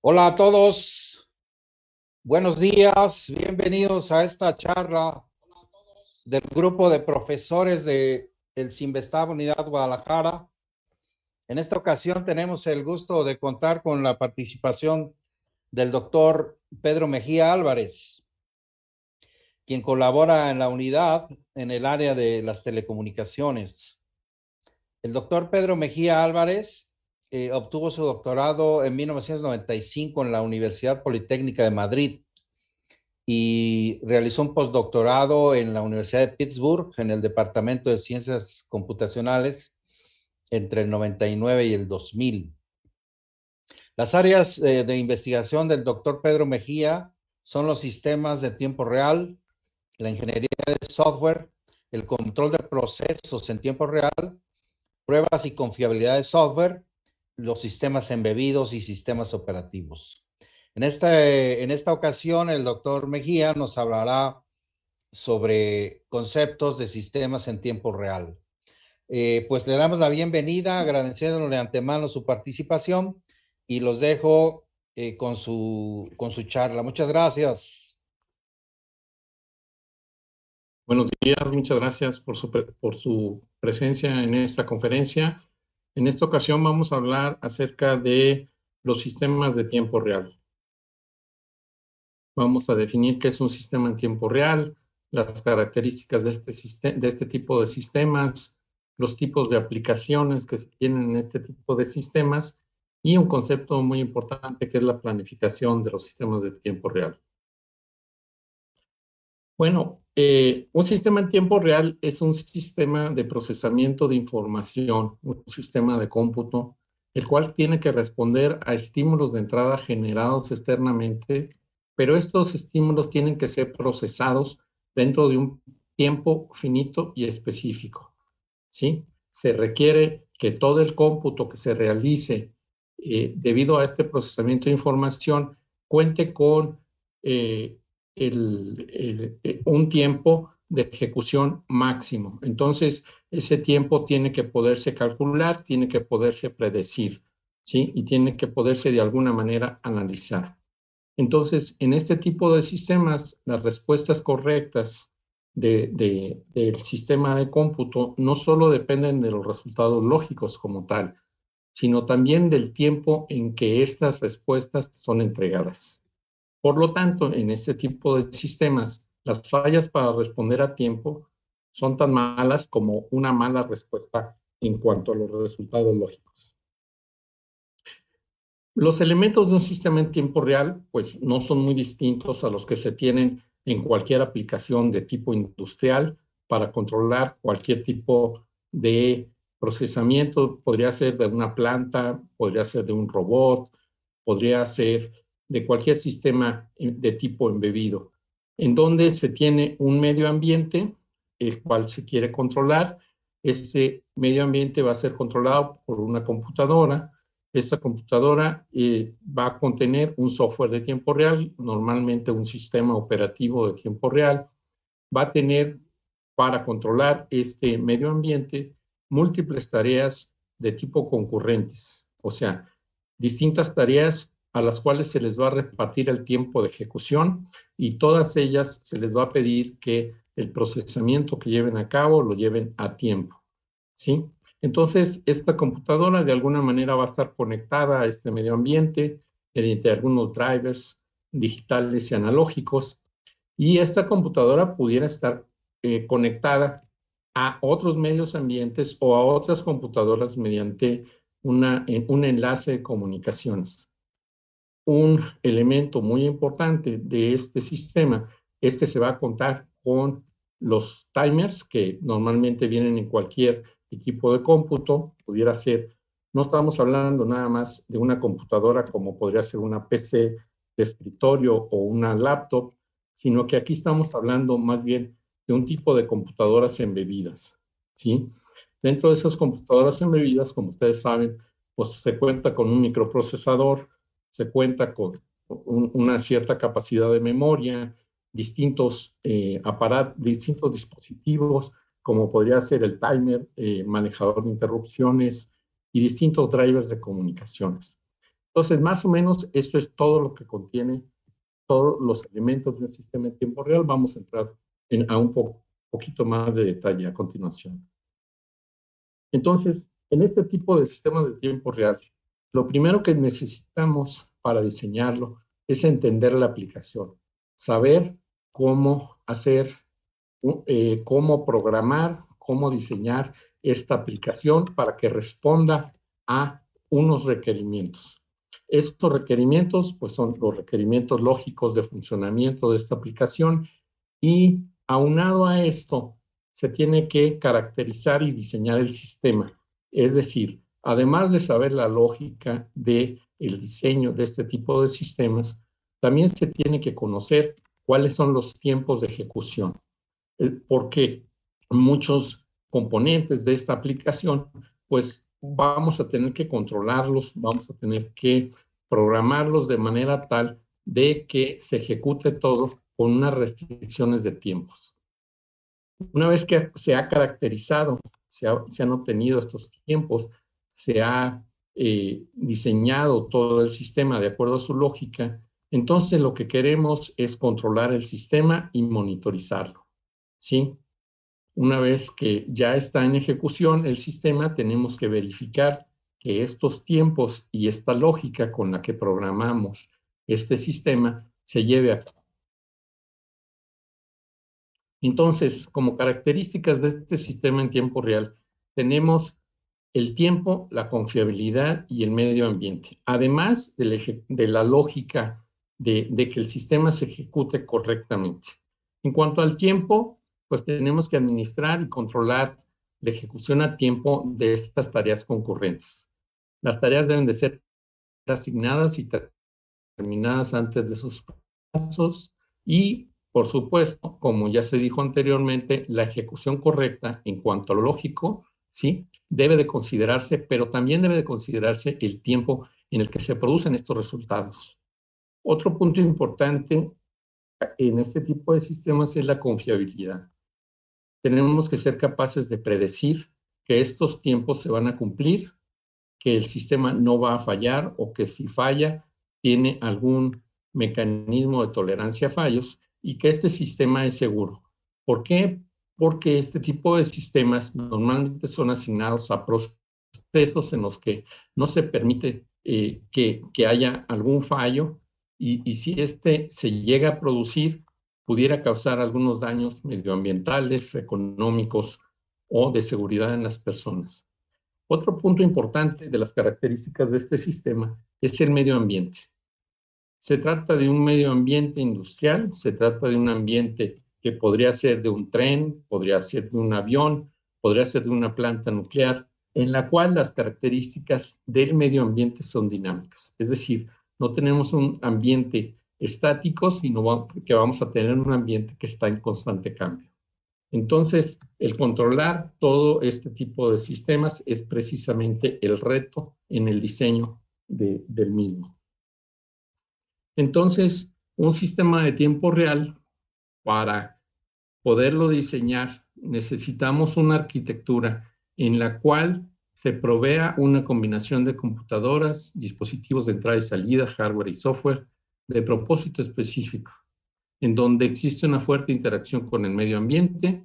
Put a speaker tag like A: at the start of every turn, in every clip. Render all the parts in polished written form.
A: Hola a todos, buenos días, bienvenidos a esta charla del grupo de profesores de el Sinvestab Unidad Guadalajara. En esta ocasión tenemos el gusto de contar con la participación del doctor Pedro Mejía Álvarez, quien colabora en la unidad en el área de las telecomunicaciones. El doctor Pedro Mejía Álvarez obtuvo su doctorado en 1995 en la Universidad Politécnica de Madrid y realizó un postdoctorado en la Universidad de Pittsburgh en el Departamento de Ciencias Computacionales entre el 99 y el 2000. Las áreas de investigación del doctor Pedro Mejía son los sistemas de tiempo real, la ingeniería de software, el control de procesos en tiempo real, pruebas y confiabilidad de software, los sistemas embebidos y sistemas operativos. En esta ocasión, el doctor Mejía nos hablará sobre conceptos de sistemas en tiempo real. Pues le damos la bienvenida, agradeciéndole de antemano su participación y los dejo con su charla. Muchas gracias.
B: Buenos días, muchas gracias por su presencia en esta conferencia. En esta ocasión vamos a hablar acerca de los sistemas de tiempo real. Vamos a definir qué es un sistema en tiempo real, las características de este tipo de sistemas, los tipos de aplicaciones que se tienen en este tipo de sistemas y un concepto muy importante que es la planificación de los sistemas de tiempo real. Bueno, un sistema en tiempo real es un sistema de procesamiento de información, un sistema de cómputo, el cual tiene que responder a estímulos de entrada generados externamente, pero estos estímulos tienen que ser procesados dentro de un tiempo finito y específico, ¿sí? Se requiere que todo el cómputo que se realice debido a este procesamiento de información cuente con eh, un tiempo de ejecución máximo. Entonces, ese tiempo tiene que poderse calcular, tiene que poderse predecir, ¿sí? Y tiene que poderse de alguna manera analizar. Entonces, en este tipo de sistemas, las respuestas correctas del sistema de cómputo no solo dependen de los resultados lógicos como tal, sino también del tiempo en que estas respuestas son entregadas. Por lo tanto, en este tipo de sistemas, las fallas para responder a tiempo son tan malas como una mala respuesta en cuanto a los resultados lógicos. Los elementos de un sistema en tiempo real, pues no son muy distintos a los que se tienen en cualquier aplicación de tipo industrial para controlar cualquier tipo de procesamiento. Podría ser de una planta, podría ser de un robot, podría ser de cualquier sistema de tipo embebido, en donde se tiene un medio ambiente, el cual se quiere controlar. Ese medio ambiente va a ser controlado por una computadora. Esta computadora va a contener un software de tiempo real, normalmente un sistema operativo de tiempo real. Va a tener para controlar este medio ambiente múltiples tareas de tipo concurrentes, o sea, distintas tareas a las cuales se les va a repartir el tiempo de ejecución y todas ellas se les va a pedir que el procesamiento que lleven a cabo lo lleven a tiempo, ¿sí? Entonces, esta computadora de alguna manera va a estar conectada a este medio ambiente mediante algunos drivers digitales y analógicos, y esta computadora pudiera estar conectada a otros medios ambientes o a otras computadoras mediante un enlace de comunicaciones. Un elemento muy importante de este sistema es que se va a contar con los timers que normalmente vienen en cualquier equipo de cómputo. Pudiera ser, no estamos hablando nada más de una computadora como podría ser una PC de escritorio o una laptop, sino que aquí estamos hablando más bien de un tipo de computadoras embebidas, ¿sí? Dentro de esas computadoras embebidas, como ustedes saben, pues se cuenta con un microprocesador, se cuenta con una cierta capacidad de memoria, distintos dispositivos, como podría ser el timer, manejador de interrupciones y distintos drivers de comunicaciones. Entonces, más o menos, esto es todo lo que contiene todos los elementos de un sistema en tiempo real. Vamos a entrar a un poquito más de detalle a continuación. Entonces, en este tipo de sistemas de tiempo real, lo primero que necesitamos para diseñarlo es entender la aplicación, saber cómo hacer, cómo programar, cómo diseñar esta aplicación para que responda a unos requerimientos. Estos requerimientos, pues, son los requerimientos lógicos de funcionamiento de esta aplicación, y aunado a esto, se tiene que caracterizar y diseñar el sistema. Es decir, además de saber la lógica del diseño de este tipo de sistemas, también se tiene que conocer cuáles son los tiempos de ejecución, porque muchos componentes de esta aplicación, pues vamos a tener que controlarlos, vamos a tener que programarlos de manera tal de que se ejecute todo con unas restricciones de tiempos. Una vez que se ha caracterizado, se han obtenido estos tiempos, se ha diseñado todo el sistema de acuerdo a su lógica, entonces lo que queremos es controlar el sistema y monitorizarlo, ¿sí? Una vez que ya está en ejecución el sistema, tenemos que verificar que estos tiempos y esta lógica con la que programamos este sistema se lleve a cabo. Entonces, como características de este sistema en tiempo real, tenemos el tiempo, la confiabilidad y el medio ambiente, además de la lógica de que el sistema se ejecute correctamente. En cuanto al tiempo, pues tenemos que administrar y controlar la ejecución a tiempo de estas tareas concurrentes. Las tareas deben de ser asignadas y terminadas antes de sus plazos y, por supuesto, como ya se dijo anteriormente, la ejecución correcta en cuanto a lo lógico, ¿sí? Debe de considerarse, pero también debe de considerarse el tiempo en el que se producen estos resultados. Otro punto importante en este tipo de sistemas es la confiabilidad. Tenemos que ser capaces de predecir que estos tiempos se van a cumplir, que el sistema no va a fallar o que si falla tiene algún mecanismo de tolerancia a fallos y que este sistema es seguro. ¿Por qué? Porque este tipo de sistemas normalmente son asignados a procesos en los que no se permite que haya algún fallo y si este se llega a producir, pudiera causar algunos daños medioambientales, económicos o de seguridad en las personas. Otro punto importante de las características de este sistema es el medio ambiente. Se trata de un medio ambiente industrial, se trata de un ambiente que podría ser de un tren, podría ser de un avión, podría ser de una planta nuclear, en la cual las características del medio ambiente son dinámicas. Es decir, no tenemos un ambiente estático, sino que vamos a tener un ambiente que está en constante cambio. Entonces, el controlar todo este tipo de sistemas es precisamente el reto en el diseño del mismo. Entonces, un sistema de tiempo real, para poderlo diseñar, necesitamos una arquitectura en la cual se provea una combinación de computadoras, dispositivos de entrada y salida, hardware y software, de propósito específico, en donde existe una fuerte interacción con el medio ambiente.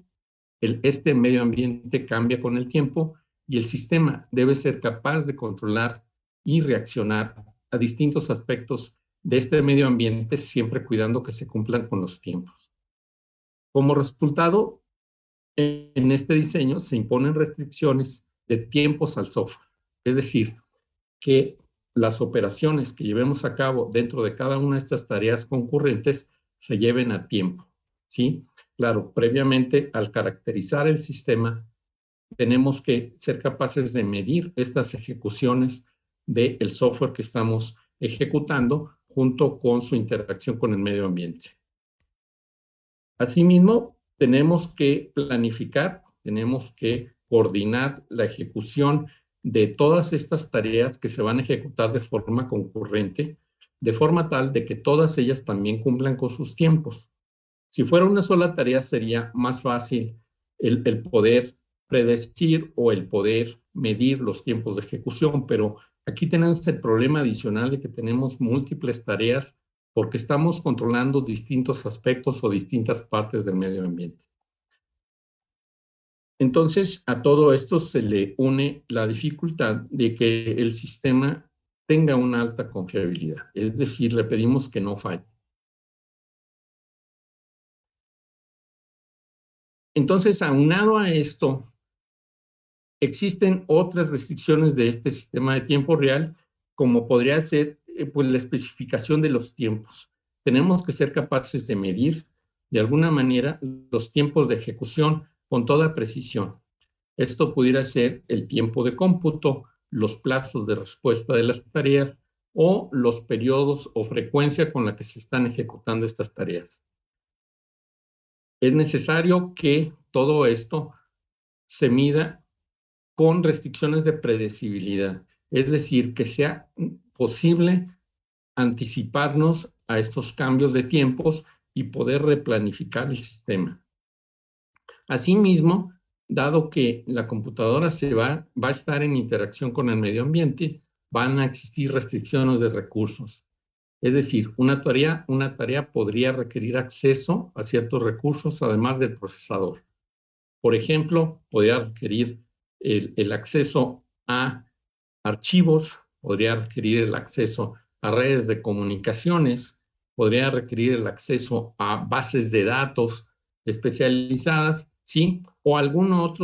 B: Este medio ambiente cambia con el tiempo y el sistema debe ser capaz de controlar y reaccionar a distintos aspectos de este medio ambiente, siempre cuidando que se cumplan con los tiempos. Como resultado, en este diseño se imponen restricciones de tiempos al software, es decir, que las operaciones que llevemos a cabo dentro de cada una de estas tareas concurrentes se lleven a tiempo, ¿sí? Claro, previamente, al caracterizar el sistema, tenemos que ser capaces de medir estas ejecuciones del software que estamos ejecutando junto con su interacción con el medio ambiente. Asimismo, tenemos que planificar, tenemos que coordinar la ejecución de todas estas tareas que se van a ejecutar de forma concurrente, de forma tal de que todas ellas también cumplan con sus tiempos. Si fuera una sola tarea, sería más fácil el poder predecir o el poder medir los tiempos de ejecución, pero Aquí tenemos el problema adicional de que tenemos múltiples tareas porque estamos controlando distintos aspectos o distintas partes del medio ambiente. Entonces, a todo esto se le une la dificultad de que el sistema tenga una alta confiabilidad. Es decir, le pedimos que no falle. Entonces, aunado a esto, existen otras restricciones de este sistema de tiempo real, como podría ser pues, la especificación de los tiempos. Tenemos que ser capaces de medir, de alguna manera, los tiempos de ejecución con toda precisión. Esto pudiera ser el tiempo de cómputo, los plazos de respuesta de las tareas o los periodos o frecuencia con la que se están ejecutando estas tareas. Es necesario que todo esto se mida con restricciones de predecibilidad, es decir, que sea posible anticiparnos a estos cambios de tiempos y poder replanificar el sistema. Asimismo, dado que la computadora va a estar en interacción con el medio ambiente, van a existir restricciones de recursos. Es decir, una tarea podría requerir acceso a ciertos recursos además del procesador. Por ejemplo, podría requerir el acceso a archivos, podría requerir el acceso a redes de comunicaciones, podría requerir el acceso a bases de datos especializadas, ¿sí? O algunos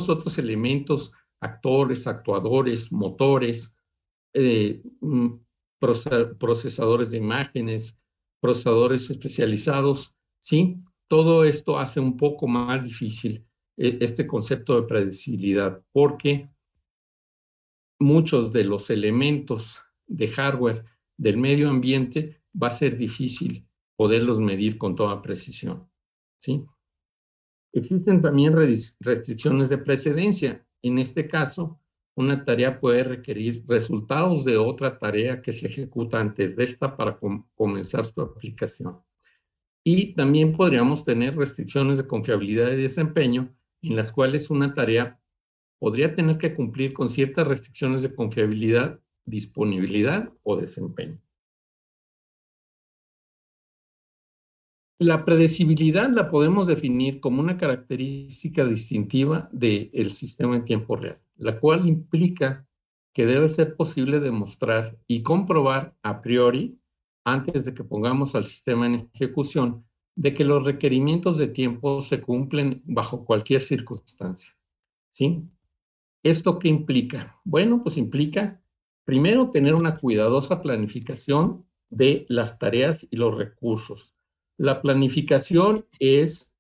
B: otros elementos, actores, actuadores, motores, procesadores de imágenes, procesadores especializados, ¿sí? Todo esto hace un poco más difícil este concepto de predecibilidad, porque muchos de los elementos de hardware del medio ambiente va a ser difícil poderlos medir con toda precisión, ¿sí? Existen también restricciones de precedencia. En este caso, una tarea puede requerir resultados de otra tarea que se ejecuta antes de esta para comenzar su aplicación. Y también podríamos tener restricciones de confiabilidad y desempeño en las cuales una tarea podría tener que cumplir con ciertas restricciones de confiabilidad, disponibilidad o desempeño. La predecibilidad la podemos definir como una característica distintiva del sistema en tiempo real, la cual implica que debe ser posible demostrar y comprobar a priori, antes de que pongamos al sistema en ejecución, de que los requerimientos de tiempo se cumplen bajo cualquier circunstancia, ¿sí? ¿Esto qué implica? Bueno, pues implica, primero, tener una cuidadosa planificación de las tareas y los recursos. La planificación es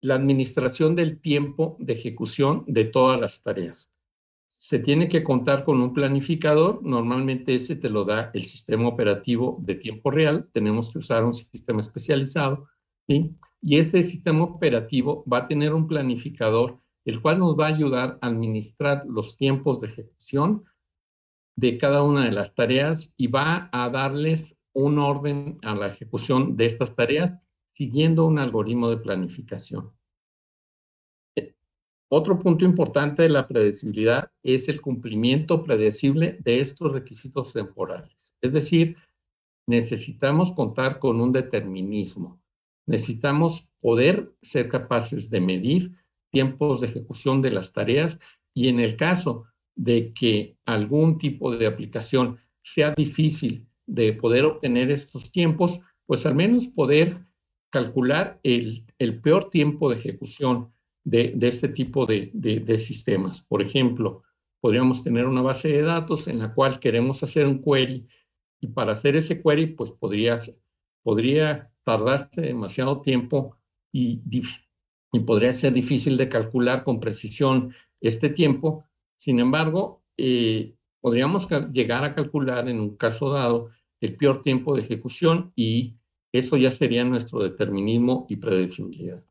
B: la administración del tiempo de ejecución de todas las tareas. Se tiene que contar con un planificador, normalmente ese te lo da el sistema operativo de tiempo real, tenemos que usar un sistema especializado, ¿sí? Y ese sistema operativo va a tener un planificador, el cual nos va a ayudar a administrar los tiempos de ejecución de cada una de las tareas y va a darles un orden a la ejecución de estas tareas siguiendo un algoritmo de planificación. Otro punto importante de la predecibilidad es el cumplimiento predecible de estos requisitos temporales. Es decir, necesitamos contar con un determinismo. Necesitamos poder ser capaces de medir tiempos de ejecución de las tareas y en el caso de que algún tipo de aplicación sea difícil de poder obtener estos tiempos, pues al menos poder calcular el peor tiempo de ejecución de este tipo de sistemas. Por ejemplo, podríamos tener una base de datos en la cual queremos hacer un query y para hacer ese query, pues podría tardarse demasiado tiempo y podría ser difícil de calcular con precisión este tiempo. Sin embargo, podríamos llegar a calcular en un caso dado el peor tiempo de ejecución y eso ya sería nuestro determinismo y predecibilidad.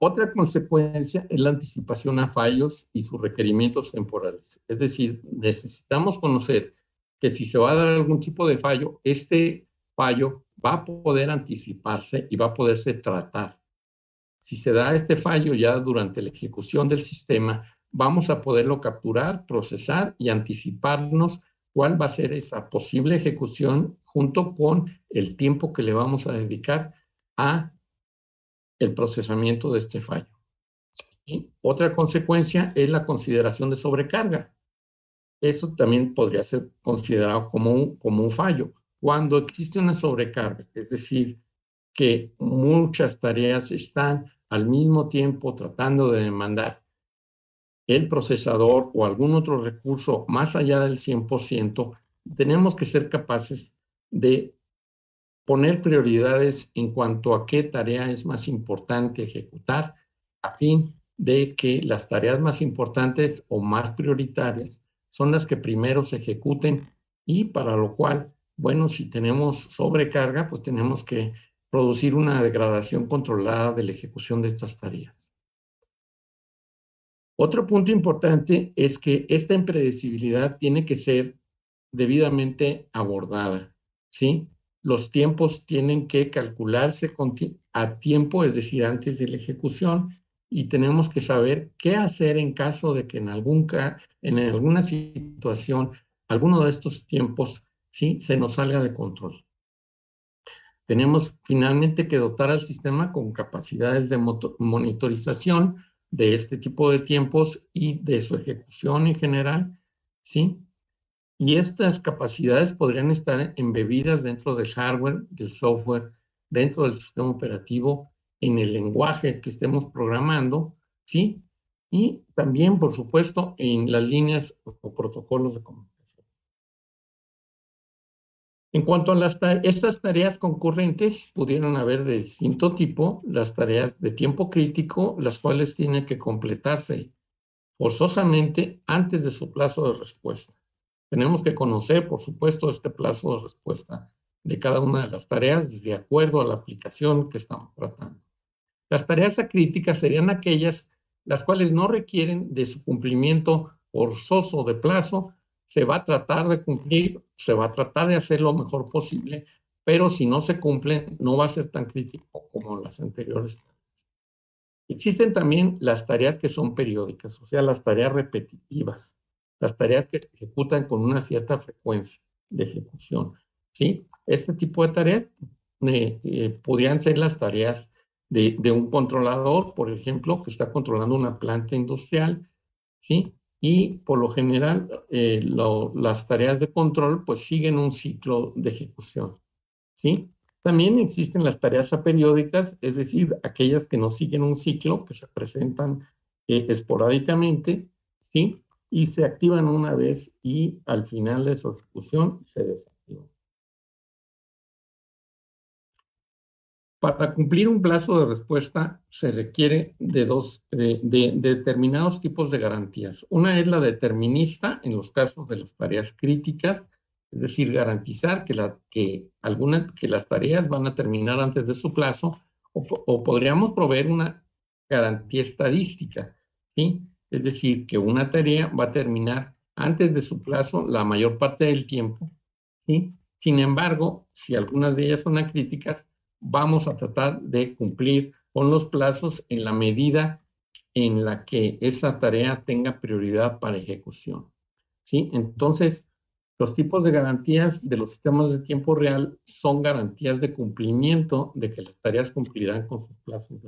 B: Otra consecuencia es la anticipación a fallos y sus requerimientos temporales. Es decir, necesitamos conocer que si se va a dar algún tipo de fallo, este fallo va a poder anticiparse y va a poderse tratar. Si se da este fallo ya durante la ejecución del sistema, vamos a poderlo capturar, procesar y anticiparnos cuál va a ser esa posible ejecución junto con el tiempo que le vamos a dedicar a el procesamiento de este fallo. Y otra consecuencia es la consideración de sobrecarga. Eso también podría ser considerado como un fallo. Cuando existe una sobrecarga, es decir, que muchas tareas están al mismo tiempo tratando de demandar el procesador o algún otro recurso más allá del 100%, tenemos que ser capaces de poner prioridades en cuanto a qué tarea es más importante ejecutar, a fin de que las tareas más importantes o más prioritarias son las que primero se ejecuten, y para lo cual, bueno, si tenemos sobrecarga, pues tenemos que producir una degradación controlada de la ejecución de estas tareas. Otro punto importante es que esta impredecibilidad tiene que ser debidamente abordada, ¿sí? Los tiempos tienen que calcularse a tiempo, es decir, antes de la ejecución, y tenemos que saber qué hacer en caso de que en alguna situación alguno de estos tiempos, ¿sí?, se nos salga de control. Tenemos finalmente que dotar al sistema con capacidades de monitorización de este tipo de tiempos y de su ejecución en general, ¿sí? Y estas capacidades podrían estar embebidas dentro del hardware, del software, dentro del sistema operativo, en el lenguaje que estemos programando, ¿sí? Y también, por supuesto, en las líneas o protocolos de comunicación. En cuanto a estas tareas concurrentes, pudieran haber de distinto tipo, las tareas de tiempo crítico, las cuales tienen que completarse forzosamente antes de su plazo de respuesta. Tenemos que conocer, por supuesto, este plazo de respuesta de cada una de las tareas de acuerdo a la aplicación que estamos tratando. Las tareas acríticas serían aquellas las cuales no requieren de su cumplimiento forzoso de plazo. Se va a tratar de cumplir, se va a tratar de hacer lo mejor posible, pero si no se cumplen, no va a ser tan crítico como las anteriores. Existen también las tareas que son periódicas, o sea, las tareas repetitivas, las tareas que se ejecutan con una cierta frecuencia de ejecución, ¿sí? Este tipo de tareas podrían ser las tareas de un controlador, por ejemplo, que está controlando una planta industrial, ¿sí? Y por lo general, las tareas de control pues siguen un ciclo de ejecución, ¿sí? También existen las tareas aperiódicas, es decir, aquellas que no siguen un ciclo, que se presentan esporádicamente, ¿sí? Y se activan una vez y al final de su ejecución se desactivan. Para cumplir un plazo de respuesta se requiere de determinados tipos de garantías. Una es la determinista en los casos de las tareas críticas, es decir, garantizar que las tareas van a terminar antes de su plazo, o podríamos proveer una garantía estadística, ¿sí? Es decir, que una tarea va a terminar antes de su plazo la mayor parte del tiempo, ¿sí? Sin embargo, si algunas de ellas son acríticas, vamos a tratar de cumplir con los plazos en la medida en la que esa tarea tenga prioridad para ejecución, ¿sí? Entonces, los tipos de garantías de los sistemas de tiempo real son garantías de cumplimiento de que las tareas cumplirán con sus plazos.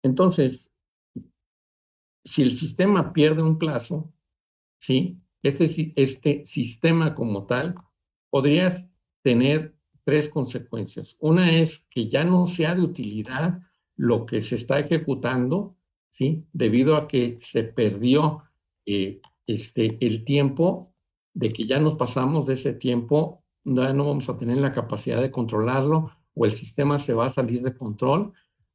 B: Entonces, si el sistema pierde un plazo, ¿sí?, este sistema como tal podría tener tres consecuencias. Una es que ya no sea de utilidad lo que se está ejecutando, ¿sí?, debido a que se perdió el tiempo, de que ya nos pasamos de ese tiempo, ya no vamos a tener la capacidad de controlarlo o el sistema se va a salir de control.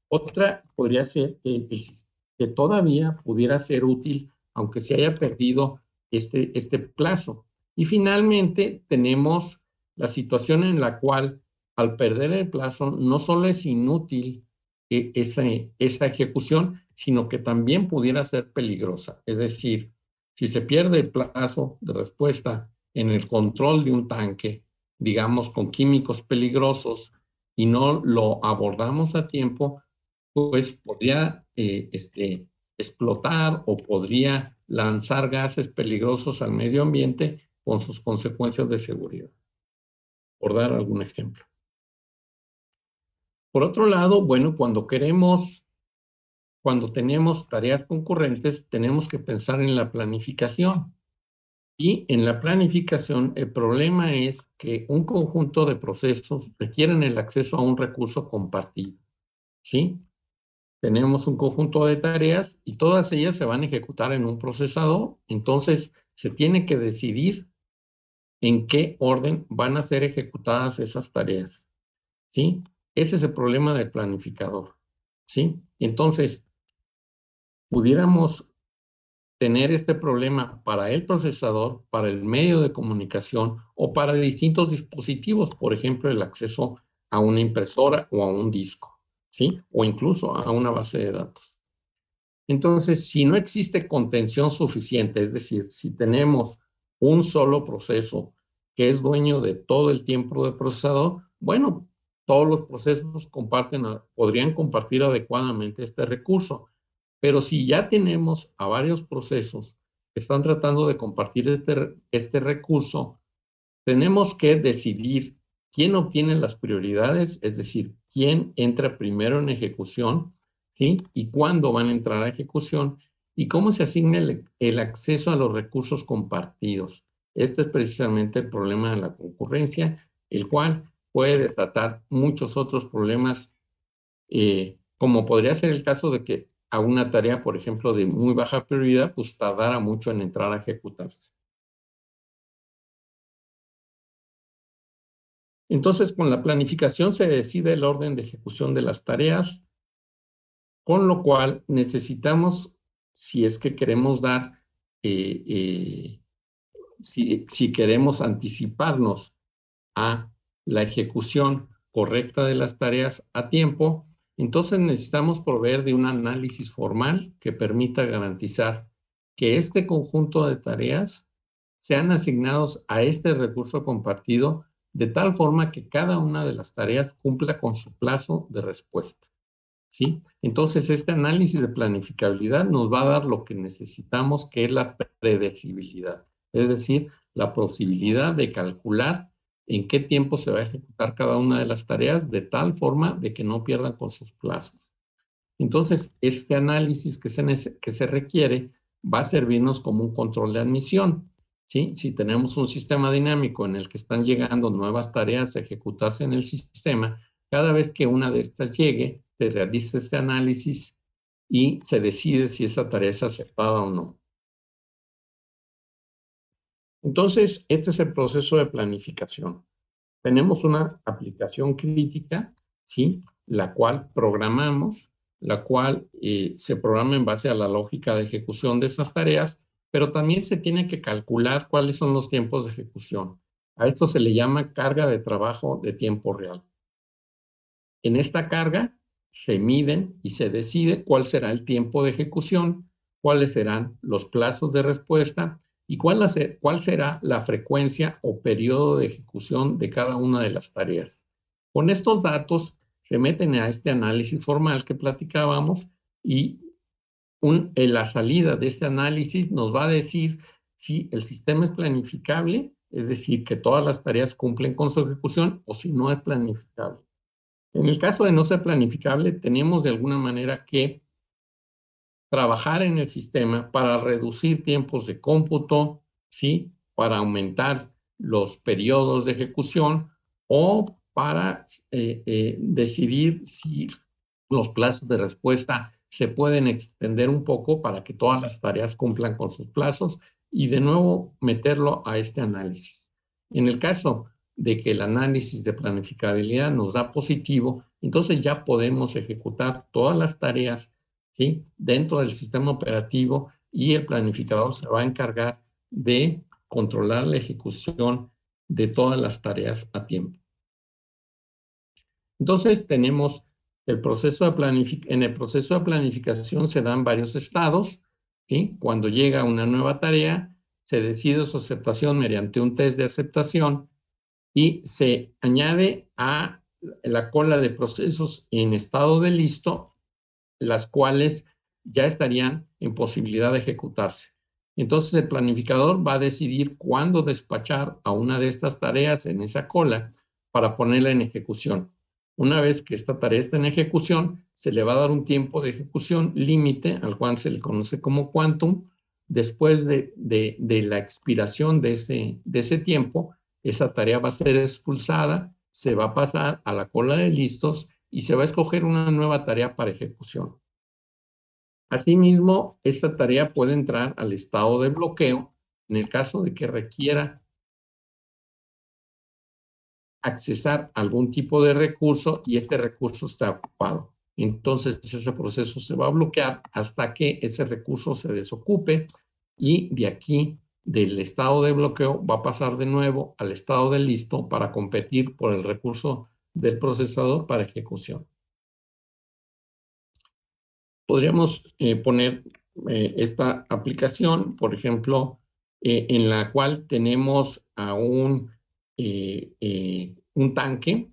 B: Otra podría ser que todavía pudiera ser útil, aunque se haya perdido este plazo. Y finalmente tenemos la situación en la cual, al perder el plazo, no solo es inútil esa ejecución, sino que también pudiera ser peligrosa. Es decir, si se pierde el plazo de respuesta en el control de un tanque, digamos, con químicos peligrosos, y no lo abordamos a tiempo, pues podría explotar o podría lanzar gases peligrosos al medio ambiente con sus consecuencias de seguridad, por dar algún ejemplo. Por otro lado, bueno, cuando tenemos tareas concurrentes, tenemos que pensar en la planificación. Y en la planificación, el problema es que un conjunto de procesos requieren el acceso a un recurso compartido, ¿sí? Tenemos un conjunto de tareas y todas ellas se van a ejecutar en un procesador. Entonces, se tiene que decidir en qué orden van a ser ejecutadas esas tareas, ¿sí? Ese es el problema del planificador, ¿sí? Entonces, pudiéramos tener este problema para el procesador, para el medio de comunicación o para distintos dispositivos, por ejemplo, el acceso a una impresora o a un disco, ¿sí? O incluso a una base de datos. Entonces, si no existe contención suficiente, es decir, si tenemos un solo proceso que es dueño de todo el tiempo del procesador, bueno, todos los procesos podrían compartir adecuadamente este recurso. Pero si ya tenemos a varios procesos que están tratando de compartir este recurso, tenemos que decidir quién obtiene las prioridades, es decir, quién entra primero en ejecución, ¿sí? Y cuándo van a entrar a ejecución y cómo se asigna el acceso a los recursos compartidos. Este es precisamente el problema de la concurrencia, el cual puede desatar muchos otros problemas, como podría ser el caso de que a una tarea, por ejemplo, de muy baja prioridad, pues tardara mucho en entrar a ejecutarse. Entonces, con la planificación se decide el orden de ejecución de las tareas, con lo cual necesitamos, si es que queremos si queremos anticiparnos a la ejecución correcta de las tareas a tiempo, entonces necesitamos proveer de un análisis formal que permita garantizar que este conjunto de tareas sean asignados a este recurso compartido de tal forma que cada una de las tareas cumpla con su plazo de respuesta, ¿sí? Entonces, este análisis de planificabilidad nos va a dar lo que necesitamos, que es la predecibilidad, es decir, la posibilidad de calcular en qué tiempo se va a ejecutar cada una de las tareas de tal forma de que no pierdan con sus plazos. Entonces, este análisis que se requiere va a servirnos como un control de admisión, ¿sí? Si tenemos un sistema dinámico en el que están llegando nuevas tareas a ejecutarse en el sistema, cada vez que una de estas llegue, se realiza este análisis y se decide si esa tarea es aceptada o no. Entonces, este es el proceso de planificación. Tenemos una aplicación crítica, ¿sí? La cual programamos, la cual se programa en base a la lógica de ejecución de esas tareas, pero también se tiene que calcular cuáles son los tiempos de ejecución. A esto se le llama carga de trabajo de tiempo real. En esta carga se miden y se decide cuál será el tiempo de ejecución, cuáles serán los plazos de respuesta y cuál será la frecuencia o periodo de ejecución de cada una de las tareas. Con estos datos se meten a este análisis formal que platicábamos y en la salida de este análisis nos va a decir si el sistema es planificable, es decir, que todas las tareas cumplen con su ejecución, o si no es planificable. En el caso de no ser planificable, tenemos de alguna manera que trabajar en el sistema para reducir tiempos de cómputo, ¿sí? Para aumentar los periodos de ejecución o para decidir si los plazos de respuesta se pueden extender un poco para que todas las tareas cumplan con sus plazos y de nuevo meterlo a este análisis. En el caso de que el análisis de planificabilidad nos da positivo, entonces ya podemos ejecutar todas las tareas, ¿sí? Dentro del sistema operativo y el planificador se va a encargar de controlar la ejecución de todas las tareas a tiempo. Entonces tenemos el proceso en el proceso de planificación se dan varios estados, ¿sí? Cuando llega una nueva tarea, se decide su aceptación mediante un test de aceptación y se añade a la cola de procesos en estado de listo las cuales ya estarían en posibilidad de ejecutarse. Entonces el planificador va a decidir cuándo despachar a una de estas tareas en esa cola para ponerla en ejecución. Una vez que esta tarea está en ejecución, se le va a dar un tiempo de ejecución límite, al cual se le conoce como quantum. Después de la expiración de ese tiempo, esa tarea va a ser expulsada, se va a pasar a la cola de listos y se va a escoger una nueva tarea para ejecución. Asimismo, esta tarea puede entrar al estado de bloqueo en el caso de que requiera accesar algún tipo de recurso y este recurso está ocupado. Entonces, ese proceso se va a bloquear hasta que ese recurso se desocupe y de aquí, del estado de bloqueo, va a pasar de nuevo al estado de listo para competir por el recurso del procesador para ejecución. Podríamos poner esta aplicación, por ejemplo, en la cual tenemos a un tanque,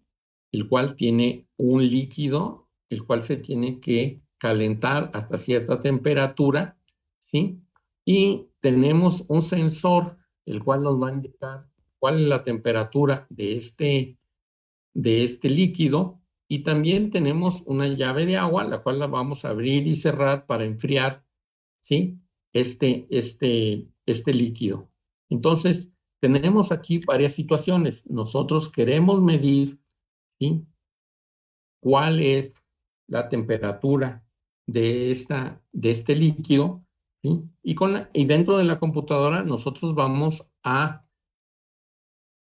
B: el cual tiene un líquido, el cual se tiene que calentar hasta cierta temperatura, ¿sí? Y tenemos un sensor, el cual nos va a indicar cuál es la temperatura de este líquido. Y también tenemos una llave de agua, la cual la vamos a abrir y cerrar para enfriar, ¿sí? Este líquido. Entonces, tenemos aquí varias situaciones. Nosotros queremos medir, ¿sí?, cuál es la temperatura de este líquido, ¿sí? Y dentro de la computadora nosotros vamos a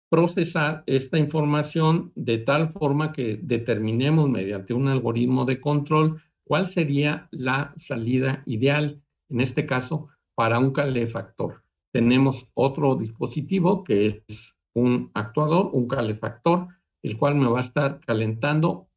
B: procesar esta información de tal forma que determinemos mediante un algoritmo de control cuál sería la salida ideal, en este caso, para un calefactor. Tenemos otro dispositivo que es un actuador, un calefactor, el cual me va a estar calentando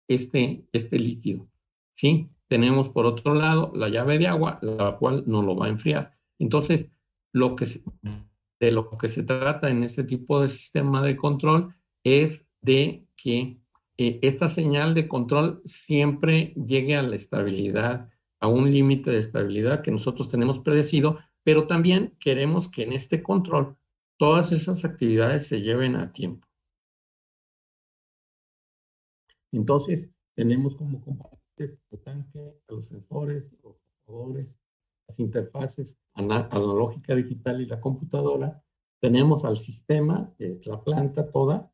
B: este líquido, ¿sí? Tenemos por otro lado la llave de agua, la cual no lo va a enfriar. Entonces, de lo que se trata en este tipo de sistema de control es de que esta señal de control siempre llegue a la estabilidad, a un límite de estabilidad que nosotros tenemos predecido, pero también queremos que en este control todas esas actividades se lleven a tiempo. Entonces, tenemos como componentes el tanque, los sensores, los computadores, las interfaces analógica digital y la computadora. Tenemos al sistema, que es la planta toda.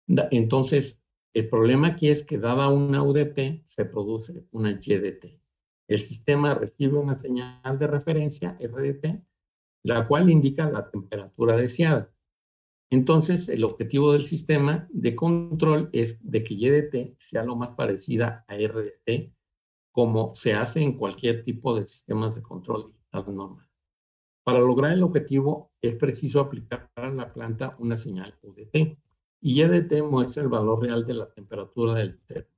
B: Entonces, el problema aquí es que dada una UDP, se produce una YDT. El sistema recibe una señal de referencia, RDT, la cual indica la temperatura deseada. Entonces, el objetivo del sistema de control es de que YDT sea lo más parecida a RDT, como se hace en cualquier tipo de sistemas de control digital normal. Para lograr el objetivo, es preciso aplicar a la planta una señal UDT, y YDT muestra el valor real de la temperatura del termo.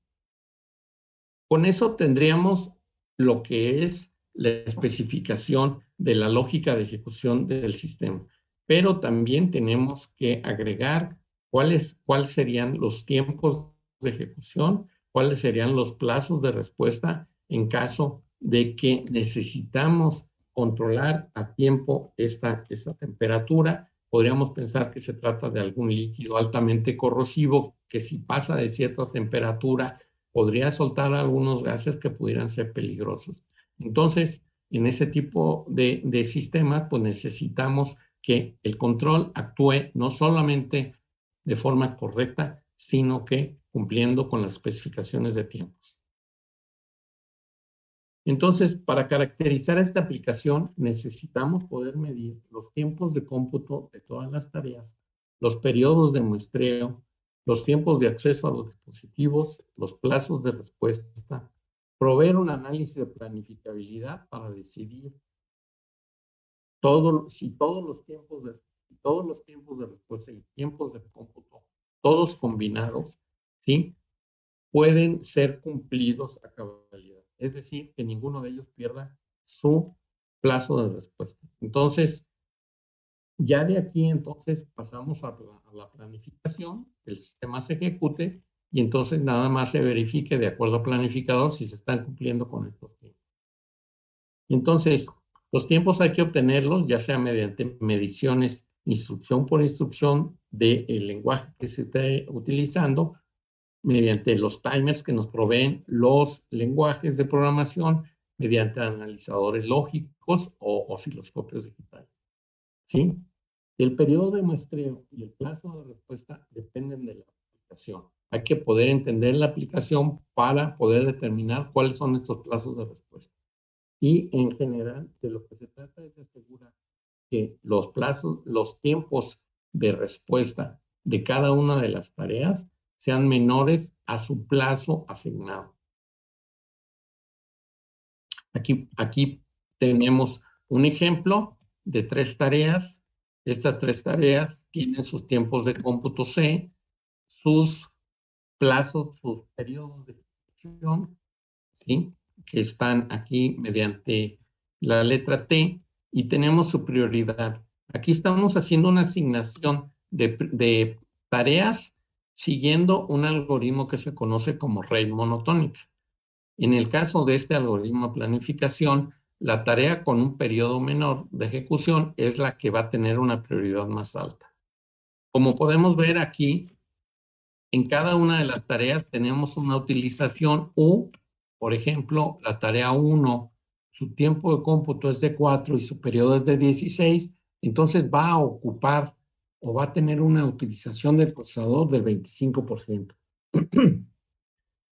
B: Con eso tendríamos lo que es la especificación de la lógica de ejecución del sistema. Pero también tenemos que agregar cuáles serían los tiempos de ejecución, cuáles serían los plazos de respuesta en caso de que necesitamos controlar a tiempo esta temperatura. Podríamos pensar que se trata de algún líquido altamente corrosivo que si pasa de cierta temperatura podría soltar algunos gases que pudieran ser peligrosos. Entonces, en ese tipo de sistemas, pues necesitamos que el control actúe no solamente de forma correcta, sino que cumpliendo con las especificaciones de tiempos. Entonces, para caracterizar esta aplicación, necesitamos poder medir los tiempos de cómputo de todas las tareas, los periodos de muestreo, los tiempos de acceso a los dispositivos, los plazos de respuesta, proveer un análisis de planificabilidad para decidir si todos los tiempos de respuesta y tiempos de cómputo, todos combinados, ¿sí?, pueden ser cumplidos a cabalidad. Es decir, que ninguno de ellos pierda su plazo de respuesta. Entonces, ya de aquí entonces pasamos a la planificación, el sistema se ejecute y entonces nada más se verifique de acuerdo al planificador si se están cumpliendo con estos tiempos. Entonces, los tiempos hay que obtenerlos ya sea mediante mediciones instrucción por instrucción del lenguaje que se esté utilizando, mediante los timers que nos proveen los lenguajes de programación, mediante analizadores lógicos o osciloscopios digitales. ¿Sí? El periodo de muestreo y el plazo de respuesta dependen de la aplicación. Hay que poder entender la aplicación para poder determinar cuáles son estos plazos de respuesta. Y en general, de lo que se trata es de asegurar que los plazos, los tiempos de respuesta de cada una de las tareas sean menores a su plazo asignado. Aquí tenemos un ejemplo de 3 tareas. Estas 3 tareas tienen sus tiempos de cómputo C, sus plazos, sus periodos de ejecución, ¿sí? Que están aquí mediante la letra T, y tenemos su prioridad. Aquí estamos haciendo una asignación de tareas siguiendo un algoritmo que se conoce como rate monotónica. En el caso de este algoritmo de planificación, la tarea con un periodo menor de ejecución es la que va a tener una prioridad más alta. Como podemos ver aquí, en cada una de las tareas tenemos una utilización U. Por ejemplo, la tarea 1, su tiempo de cómputo es de 4 y su periodo es de 16, entonces va a ocupar o va a tener una utilización del procesador del 25%.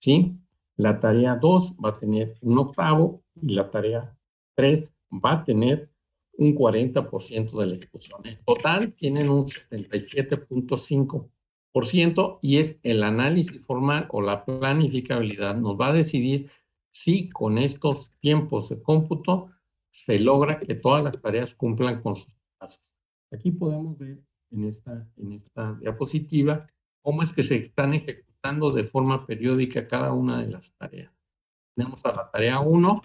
B: ¿Sí? La tarea 2 va a tener un octavo y la tarea 3 va a tener un 40% de la ejecución. En total tienen un 77.5% y es el análisis formal o la planificabilidad nos va a decidir si con estos tiempos de cómputo se logra que todas las tareas cumplan con sus plazos. Aquí podemos ver en esta diapositiva cómo es que se están ejecutando de forma periódica cada una de las tareas. Tenemos a la tarea 1,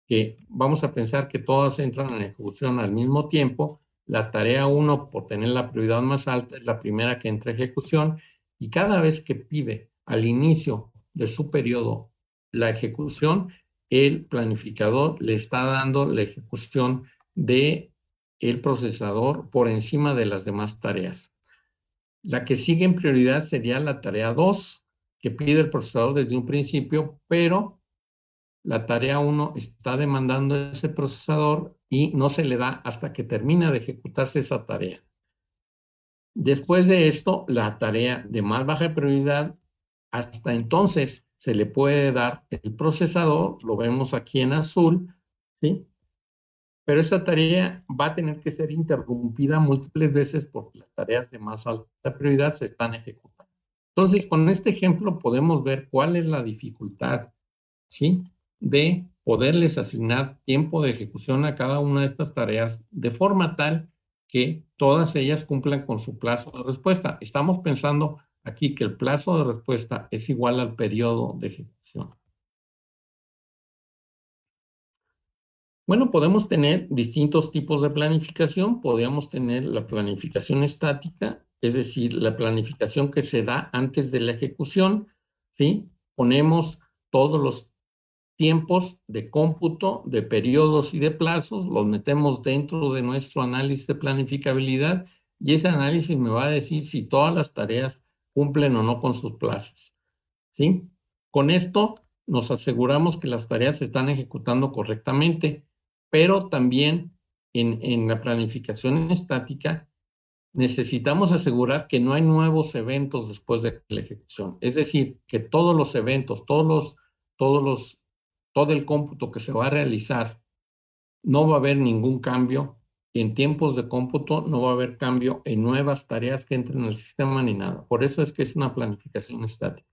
B: que vamos a pensar que todas entran en ejecución al mismo tiempo. La tarea 1, por tener la prioridad más alta, es la primera que entra a ejecución, y cada vez que pide al inicio de su periodo la ejecución, el planificador le está dando la ejecución del procesador por encima de las demás tareas. La que sigue en prioridad sería la tarea 2, que pide el procesador desde un principio, pero la tarea 1 está demandando ese procesador y no se le da hasta que termina de ejecutarse esa tarea. Después de esto, la tarea de más baja prioridad, hasta entonces se le puede dar el procesador, lo vemos aquí en azul, ¿sí? Pero esta tarea va a tener que ser interrumpida múltiples veces porque las tareas de más alta prioridad se están ejecutando. Entonces, con este ejemplo podemos ver cuál es la dificultad, ¿sí?, de poderles asignar tiempo de ejecución a cada una de estas tareas de forma tal que todas ellas cumplan con su plazo de respuesta. Estamos pensando aquí que el plazo de respuesta es igual al periodo de ejecución. Bueno, podemos tener distintos tipos de planificación. Podríamos tener la planificación estática, es decir, la planificación que se da antes de la ejecución, ¿sí? Ponemos todos los tiempos de cómputo, de periodos y de plazos, los metemos dentro de nuestro análisis de planificabilidad y ese análisis me va a decir si todas las tareas cumplen o no con sus plazos, ¿sí? Con esto nos aseguramos que las tareas se están ejecutando correctamente, pero también en la planificación estática necesitamos asegurar que no hay nuevos eventos después de la ejecución. Es decir, que todos los eventos, todo el cómputo que se va a realizar, no va a haber ningún cambio en tiempos de cómputo, no va a haber cambio en nuevas tareas que entren al sistema ni nada. Por eso es que es una planificación estática.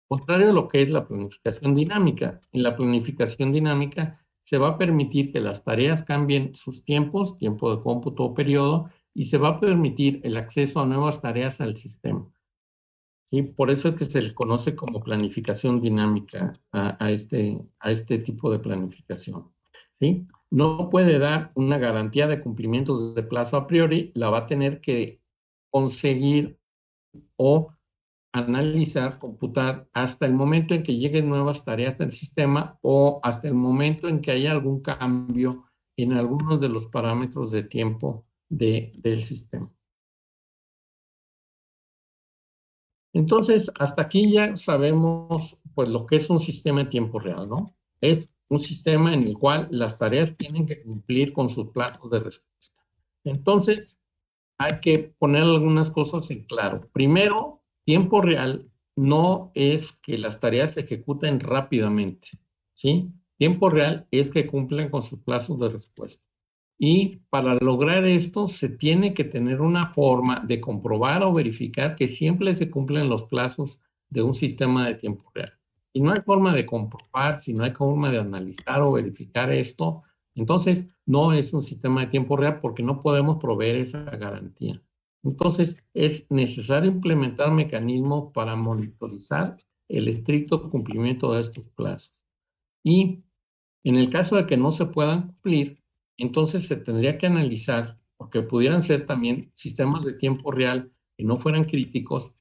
B: Contrario a lo que es la planificación dinámica. En la planificación dinámica se va a permitir que las tareas cambien sus tiempos, tiempo de cómputo o periodo, y se va a permitir el acceso a nuevas tareas al sistema. ¿Sí? Por eso es que se le conoce como planificación dinámica a este tipo de planificación. ¿Sí? No puede dar una garantía de cumplimiento de plazo a priori, la va a tener que conseguir o analizar, computar hasta el momento en que lleguen nuevas tareas del sistema o hasta el momento en que haya algún cambio en algunos de los parámetros de tiempo del sistema. Entonces, hasta aquí ya sabemos pues lo que es un sistema de tiempo real, ¿no? Es un sistema en el cual las tareas tienen que cumplir con sus plazos de respuesta. Entonces, hay que poner algunas cosas en claro. Primero, tiempo real no es que las tareas se ejecuten rápidamente, ¿sí? Tiempo real es que cumplen con sus plazos de respuesta. Y para lograr esto se tiene que tener una forma de comprobar o verificar que siempre se cumplen los plazos de un sistema de tiempo real. Si no hay forma de comprobar, si no hay forma de analizar o verificar esto, entonces no es un sistema de tiempo real porque no podemos proveer esa garantía. Entonces es necesario implementar mecanismos para monitorizar el estricto cumplimiento de estos plazos. Y en el caso de que no se puedan cumplir, entonces se tendría que analizar, porque pudieran ser también sistemas de tiempo real que no fueran críticos,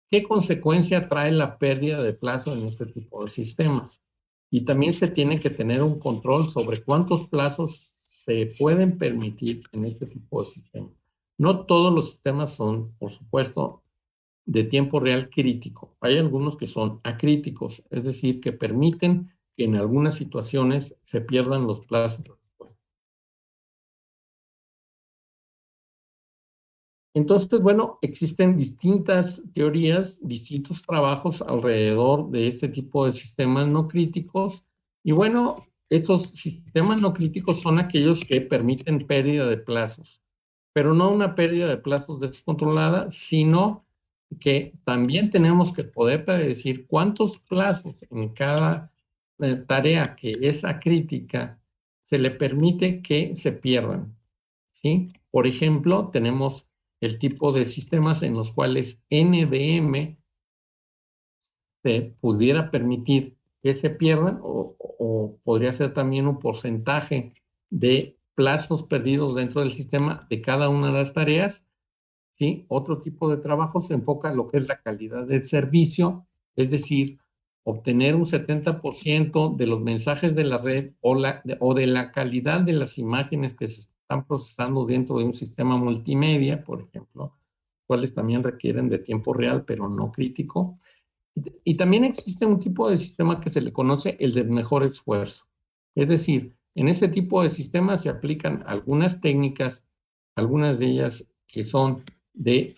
B: qué consecuencia trae la pérdida de plazo en este tipo de sistemas. Y también se tiene que tener un control sobre cuántos plazos se pueden permitir en este tipo de sistemas. No todos los sistemas son, por supuesto, de tiempo real crítico. Hay algunos que son acríticos, es decir, que permiten que en algunas situaciones se pierdan los plazos de respuesta. Entonces, bueno, existen distintas teorías, distintos trabajos alrededor de este tipo de sistemas no críticos. Y bueno, estos sistemas no críticos son aquellos que permiten pérdida de plazos, pero no una pérdida de plazos descontrolada, sino que también tenemos que poder predecir cuántos plazos en cada tarea que es acrítica se le permite que se pierdan, ¿sí? Por ejemplo, tenemos el tipo de sistemas en los cuales NDM se pudiera permitir que se pierdan o podría ser también un porcentaje de plazos perdidos dentro del sistema de cada una de las tareas. ¿Sí? Otro tipo de trabajo se enfoca en lo que es la calidad del servicio, es decir, obtener un 70% de los mensajes de la red o de la calidad de las imágenes que se están procesando dentro de un sistema multimedia, por ejemplo, cuales también requieren de tiempo real, pero no crítico. Y también existe un tipo de sistema que se le conoce el del mejor esfuerzo. Es decir, en ese tipo de sistemas se aplican algunas técnicas, algunas de ellas que son de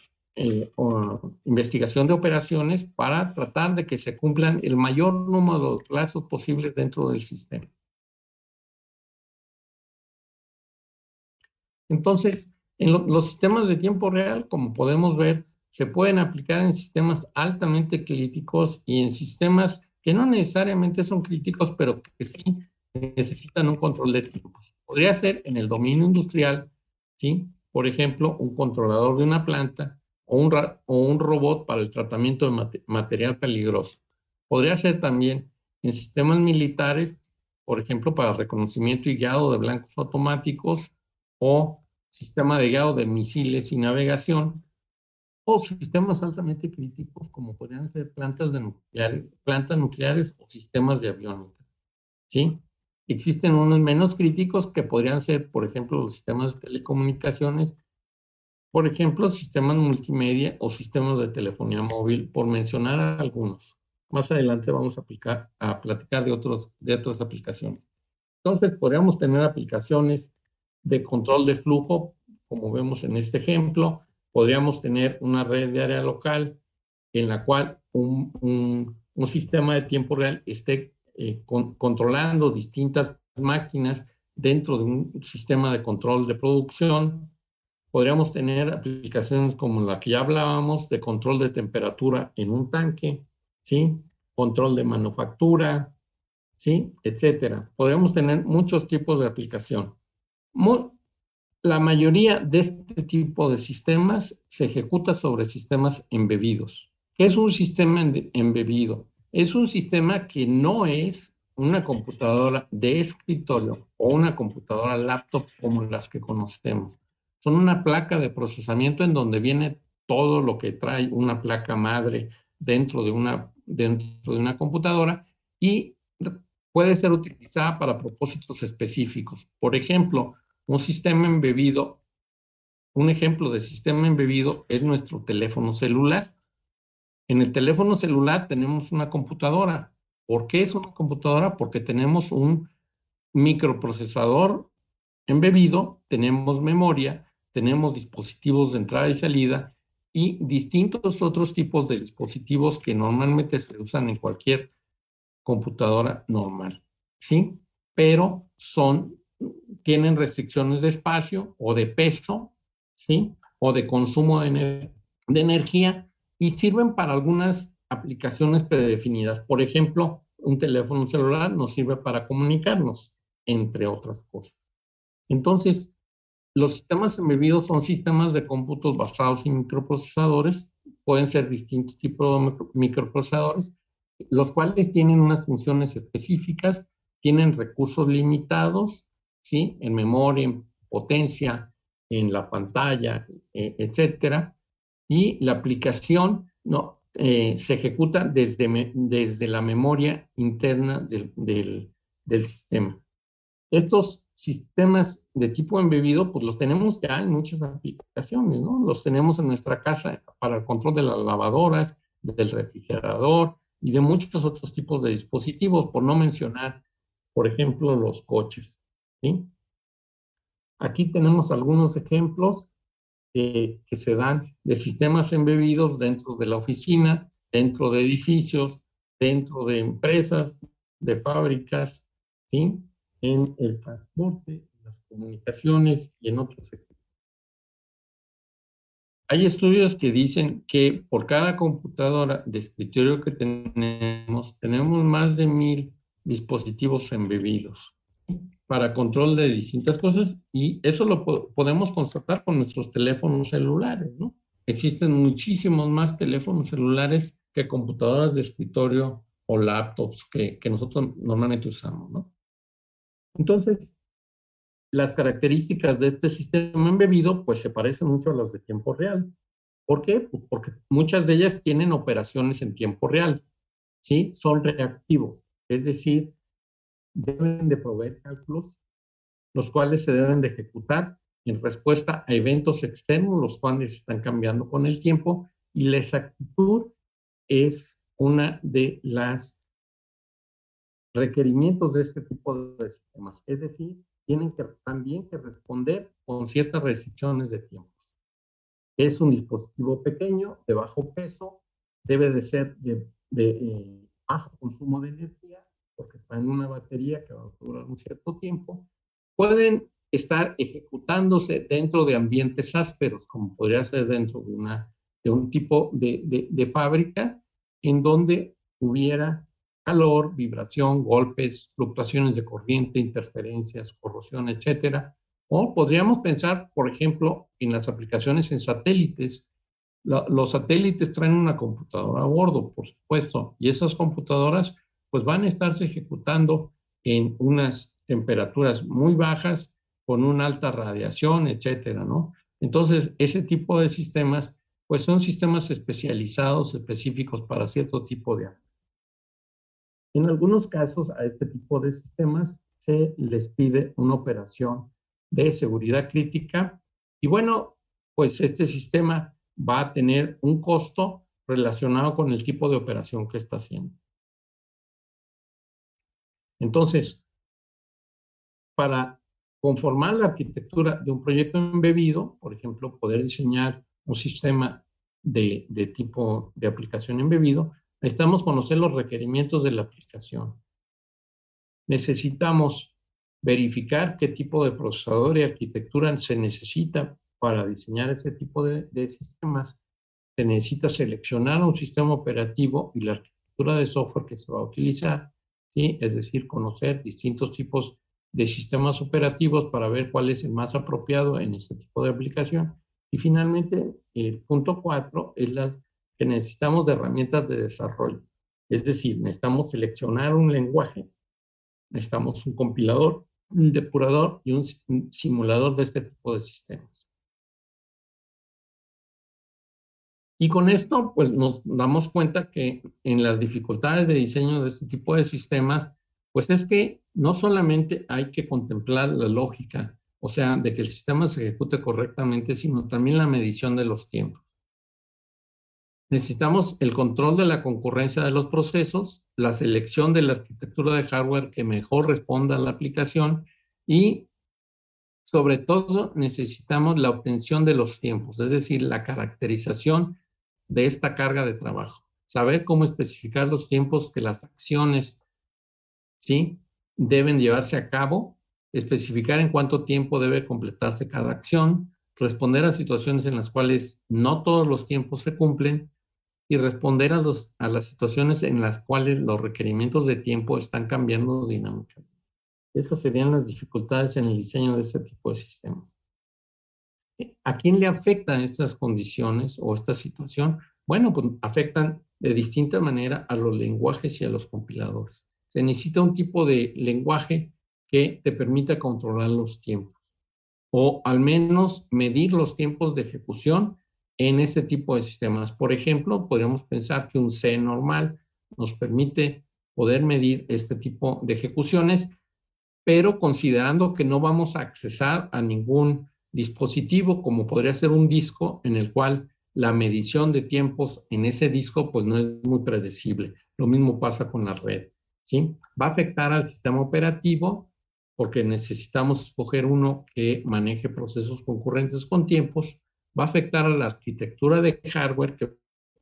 B: investigación de operaciones para tratar de que se cumplan el mayor número de plazos posibles dentro del sistema. Entonces, en los sistemas de tiempo real, como podemos ver, se pueden aplicar en sistemas altamente críticos y en sistemas que no necesariamente son críticos, pero que sí necesitan un control de tiempos. Podría ser en el dominio industrial, ¿sí? Por ejemplo, un controlador de una planta o un robot para el tratamiento de material peligroso. Podría ser también en sistemas militares, por ejemplo, para reconocimiento y guiado de blancos automáticos o sistema de guiado de misiles y navegación, o sistemas altamente críticos como podrían ser plantas nucleares o sistemas de aviónica, ¿sí? Existen unos menos críticos que podrían ser, por ejemplo, los sistemas de telecomunicaciones, por ejemplo, sistemas multimedia o sistemas de telefonía móvil, por mencionar algunos. Más adelante vamos a platicar de otras aplicaciones. Entonces, podríamos tener aplicaciones de control de flujo, como vemos en este ejemplo. Podríamos tener una red de área local en la cual un sistema de tiempo real esté controlando distintas máquinas dentro de un sistema de control de producción. Podríamos tener aplicaciones como la que ya hablábamos de control de temperatura en un tanque, ¿sí? Control de manufactura, ¿sí? Etcétera. Podemos tener muchos tipos de aplicación. La mayoría de este tipo de sistemas se ejecuta sobre sistemas embebidos. ¿Qué es un sistema embebido? Es un sistema que no es una computadora de escritorio o una computadora laptop como las que conocemos. Son una placa de procesamiento en donde viene todo lo que trae una placa madre dentro de una computadora y puede ser utilizada para propósitos específicos. Por ejemplo, un ejemplo de sistema embebido es nuestro teléfono celular. En el teléfono celular tenemos una computadora. ¿Por qué es una computadora? Porque tenemos un microprocesador embebido, tenemos memoria, tenemos dispositivos de entrada y salida y distintos otros tipos de dispositivos que normalmente se usan en cualquier computadora normal, ¿sí? Pero tienen restricciones de espacio o de peso, ¿sí? O de consumo de energía y sirven para algunas aplicaciones predefinidas. Por ejemplo, un teléfono celular nos sirve para comunicarnos, entre otras cosas. Entonces, los sistemas embebidos son sistemas de cómputos basados en microprocesadores, pueden ser distintos tipos de microprocesadores, los cuales tienen unas funciones específicas, tienen recursos limitados, ¿sí? En memoria, en potencia, en la pantalla, etcétera, y la aplicación se ejecuta desde la memoria interna del sistema. Estos sistemas de tipo embebido, pues los tenemos ya en muchas aplicaciones, ¿no? Los tenemos en nuestra casa para el control de las lavadoras, del refrigerador y de muchos otros tipos de dispositivos, por no mencionar, por ejemplo, los coches, ¿sí? Aquí tenemos algunos ejemplos que se dan de sistemas embebidos dentro de la oficina, dentro de edificios, dentro de empresas, de fábricas, ¿sí? En el transporte, en las comunicaciones y en otros sectores. Hay estudios que dicen que por cada computadora de escritorio que tenemos más de 1000 dispositivos embebidos para control de distintas cosas y eso lo podemos constatar con nuestros teléfonos celulares, ¿no? Existen muchísimos más teléfonos celulares que computadoras de escritorio o laptops que nosotros normalmente usamos, ¿no? Entonces, las características de este sistema embebido pues se parecen mucho a las de tiempo real. ¿Por qué? Pues porque muchas de ellas tienen operaciones en tiempo real, ¿sí? Son reactivos, es decir, deben de proveer cálculos los cuales se deben de ejecutar en respuesta a eventos externos, los cuales están cambiando con el tiempo, y la exactitud es una de las requerimientos de este tipo de sistemas. Es decir, tienen también que responder con ciertas restricciones de tiempo. Es un dispositivo pequeño, de bajo peso, debe de ser de bajo consumo de energía, porque traen una batería que va a durar un cierto tiempo. Pueden estar ejecutándose dentro de ambientes ásperos, como podría ser dentro de un tipo de fábrica, en donde hubiera calor, vibración, golpes, fluctuaciones de corriente, interferencias, corrosión, etcétera. O podríamos pensar, por ejemplo, en las aplicaciones en satélites. Los satélites traen una computadora a bordo, por supuesto, y esas computadoras pues van a estarse ejecutando en unas temperaturas muy bajas, con una alta radiación, etcétera, ¿no? Entonces, ese tipo de sistemas pues son sistemas especializados, específicos para cierto tipo de aplicaciones. En algunos casos a este tipo de sistemas se les pide una operación de seguridad crítica y bueno, pues este sistema va a tener un costo relacionado con el tipo de operación que está haciendo. Entonces, para conformar la arquitectura de un proyecto embebido, por ejemplo, poder diseñar un sistema de tipo de aplicación embebido, necesitamos conocer los requerimientos de la aplicación. Necesitamos verificar qué tipo de procesador y arquitectura se necesita para diseñar ese tipo de sistemas. Se necesita seleccionar un sistema operativo y la arquitectura de software que se va a utilizar, ¿sí? Es decir, conocer distintos tipos de sistemas operativos para ver cuál es el más apropiado en este tipo de aplicación. Y finalmente, el punto 4 es que necesitamos de herramientas de desarrollo. Es decir, necesitamos seleccionar un lenguaje, necesitamos un compilador, un depurador y un simulador de este tipo de sistemas. Y con esto, pues nos damos cuenta que en las dificultades de diseño de este tipo de sistemas, pues es que no solamente hay que contemplar la lógica, o sea, de que el sistema se ejecute correctamente, sino también la medición de los tiempos. Necesitamos el control de la concurrencia de los procesos, la selección de la arquitectura de hardware que mejor responda a la aplicación y, sobre todo, necesitamos la obtención de los tiempos, es decir, la caracterización de esta carga de trabajo. Saber cómo especificar los tiempos que las acciones, ¿sí?, deben llevarse a cabo, especificar en cuánto tiempo debe completarse cada acción, responder a situaciones en las cuales no todos los tiempos se cumplen y responder a las situaciones en las cuales los requerimientos de tiempo están cambiando dinámicamente. Esas serían las dificultades en el diseño de este tipo de sistemas. ¿A quién le afectan estas condiciones o esta situación? Bueno, pues afectan de distinta manera a los lenguajes y a los compiladores. Se necesita un tipo de lenguaje que te permita controlar los tiempos o al menos medir los tiempos de ejecución en este tipo de sistemas. Por ejemplo, podríamos pensar que un C normal nos permite poder medir este tipo de ejecuciones, pero considerando que no vamos a accesar a ningún dispositivo, como podría ser un disco, en el cual la medición de tiempos en ese disco pues no es muy predecible. Lo mismo pasa con la red, ¿sí? Va a afectar al sistema operativo porque necesitamos escoger uno que maneje procesos concurrentes con tiempos. Va a afectar a la arquitectura de hardware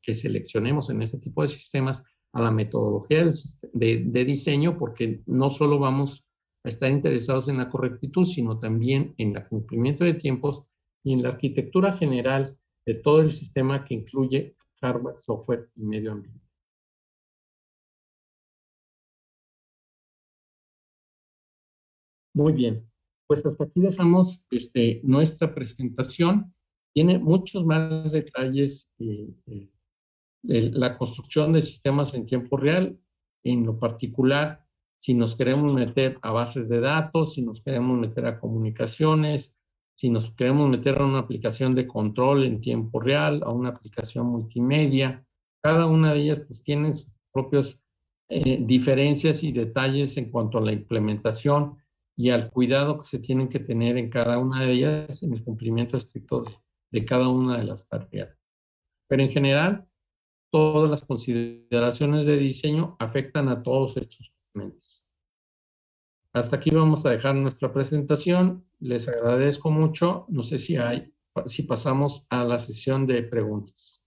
B: que seleccionemos en este tipo de sistemas, a la metodología de diseño, porque no solo vamos a estar interesados en la correctitud, sino también en el cumplimiento de tiempos y en la arquitectura general de todo el sistema que incluye hardware, software y medio ambiente. Muy bien, pues hasta aquí dejamos nuestra presentación. Tiene muchos más detalles la construcción de sistemas en tiempo real, en lo particular, si nos queremos meter a bases de datos, si nos queremos meter a comunicaciones, si nos queremos meter a una aplicación de control en tiempo real, a una aplicación multimedia, cada una de ellas pues tiene sus propios diferencias y detalles en cuanto a la implementación y al cuidado que se tienen que tener en cada una de ellas en el cumplimiento estricto de cada una de las tareas. Pero en general, todas las consideraciones de diseño afectan a todos estos componentes. Hasta aquí vamos a dejar nuestra presentación. Les agradezco mucho. No sé si pasamos a la sesión de preguntas.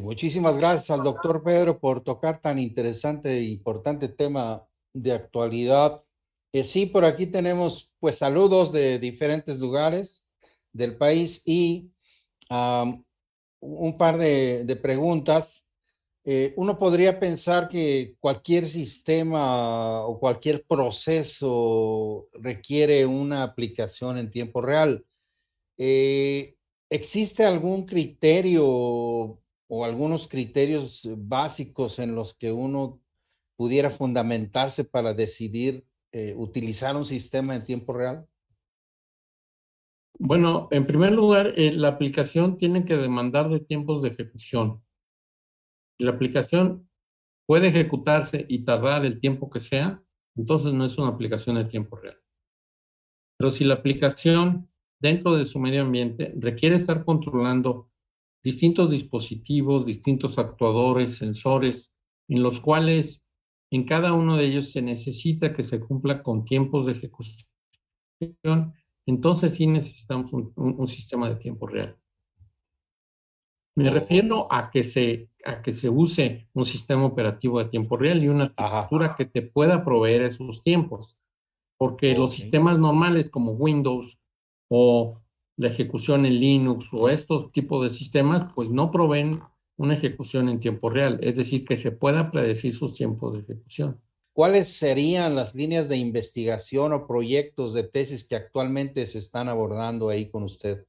A: Muchísimas gracias al doctor Pedro por tocar tan interesante e importante tema de actualidad. Sí, por aquí tenemos pues saludos de diferentes lugares del país y un par de preguntas. Uno podría pensar que cualquier sistema o cualquier proceso requiere una aplicación en tiempo real. Eh, ¿Existe algún criterio o algunos criterios básicos en los que uno pudiera fundamentarse para decidir utilizar un sistema en tiempo real?
B: Bueno, en primer lugar, la aplicación tiene que demandar de tiempos de ejecución. La aplicación puede ejecutarse y tardar el tiempo que sea, entonces no es una aplicación de tiempo real. Pero si la aplicación dentro de su medio ambiente requiere estar controlando distintos dispositivos, distintos actuadores, sensores, en los cuales en cada uno de ellos se necesita que se cumpla con tiempos de ejecución, entonces sí necesitamos un sistema de tiempo real. Me refiero a que se use un sistema operativo de tiempo real y una arquitectura que te pueda proveer esos tiempos. Porque los sistemas normales como Windows o la ejecución en Linux o estos tipos de sistemas, pues no proveen una ejecución en tiempo real, es decir, que se pueda predecir sus tiempos de ejecución.
A: ¿Cuáles serían las líneas de investigación o proyectos de tesis que actualmente se están abordando ahí con usted?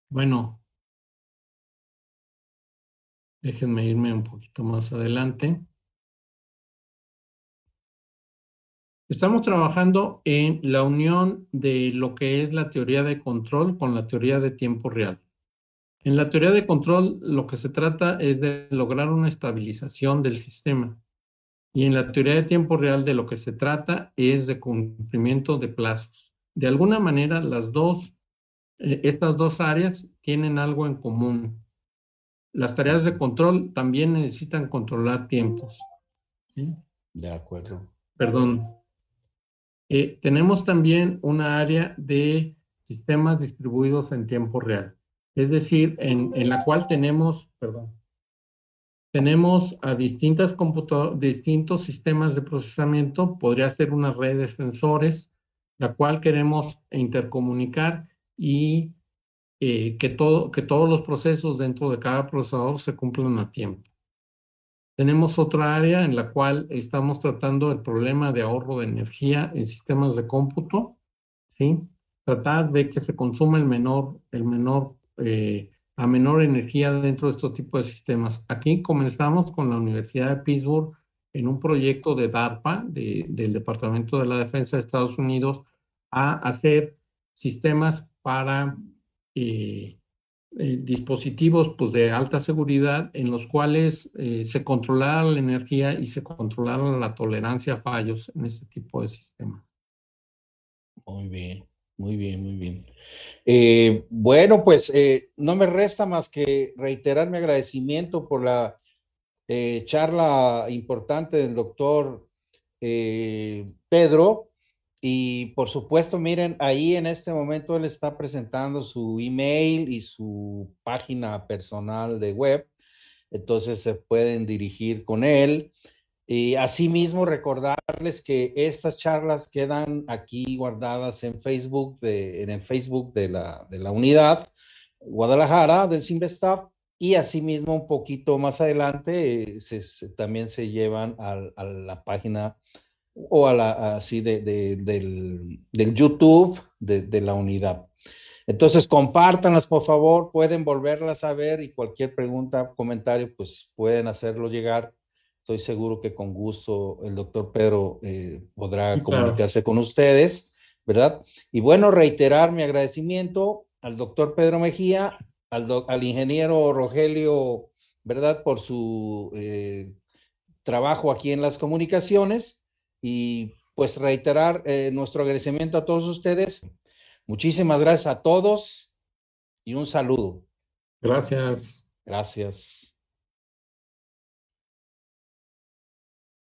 B: Bueno, déjenme irme un poquito más adelante. Estamos trabajando en la unión de lo que es la teoría de control con la teoría de tiempo real. En la teoría de control, lo que se trata es de lograr una estabilización del sistema. Y en la teoría de tiempo real, de lo que se trata es de cumplimiento de plazos. De alguna manera, estas dos áreas tienen algo en común. Las tareas de control también necesitan controlar tiempos. ¿Sí?
A: De acuerdo.
B: Perdón. Tenemos también una área de sistemas distribuidos en tiempo real. Es decir, en la cual tenemos a distintos sistemas de procesamiento. Podría ser una red de sensores, la cual queremos intercomunicar y que todos los procesos dentro de cada procesador se cumplan a tiempo. Tenemos otra área en la cual estamos tratando el problema de ahorro de energía en sistemas de cómputo, ¿sí? Tratar de que se consuma la menor energía dentro de estos tipos de sistemas. Aquí comenzamos con la Universidad de Pittsburgh en un proyecto de DARPA, del Departamento de la Defensa de Estados Unidos, a hacer sistemas para dispositivos pues, de alta seguridad en los cuales se controlara la energía y se controlara la tolerancia a fallos en este tipo de sistemas.
A: Muy bien, muy bien, muy bien. Bueno, pues no me resta más que reiterar mi agradecimiento por la charla importante del doctor Pedro. Y por supuesto, miren, ahí en este momento él está presentando su email y su página personal de web, entonces se pueden dirigir con él. Y asimismo recordarles que estas charlas quedan aquí guardadas en Facebook, en el Facebook de la unidad Guadalajara del Sinvestav, y asimismo un poquito más adelante también se llevan a la página o a la así del YouTube de la unidad. Entonces, compártanlas, por favor, pueden volverlas a ver y cualquier pregunta, comentario, pues pueden hacerlo llegar. Estoy seguro que con gusto el doctor Pedro podrá
B: Sí, claro.
A: comunicarse con ustedes, ¿verdad? Y bueno, reiterar mi agradecimiento al doctor Pedro Mejía, al ingeniero Rogelio, ¿verdad? Por su trabajo aquí en las comunicaciones y pues reiterar nuestro agradecimiento a todos ustedes. Muchísimas gracias a todos y un saludo.
B: Gracias.
A: Gracias.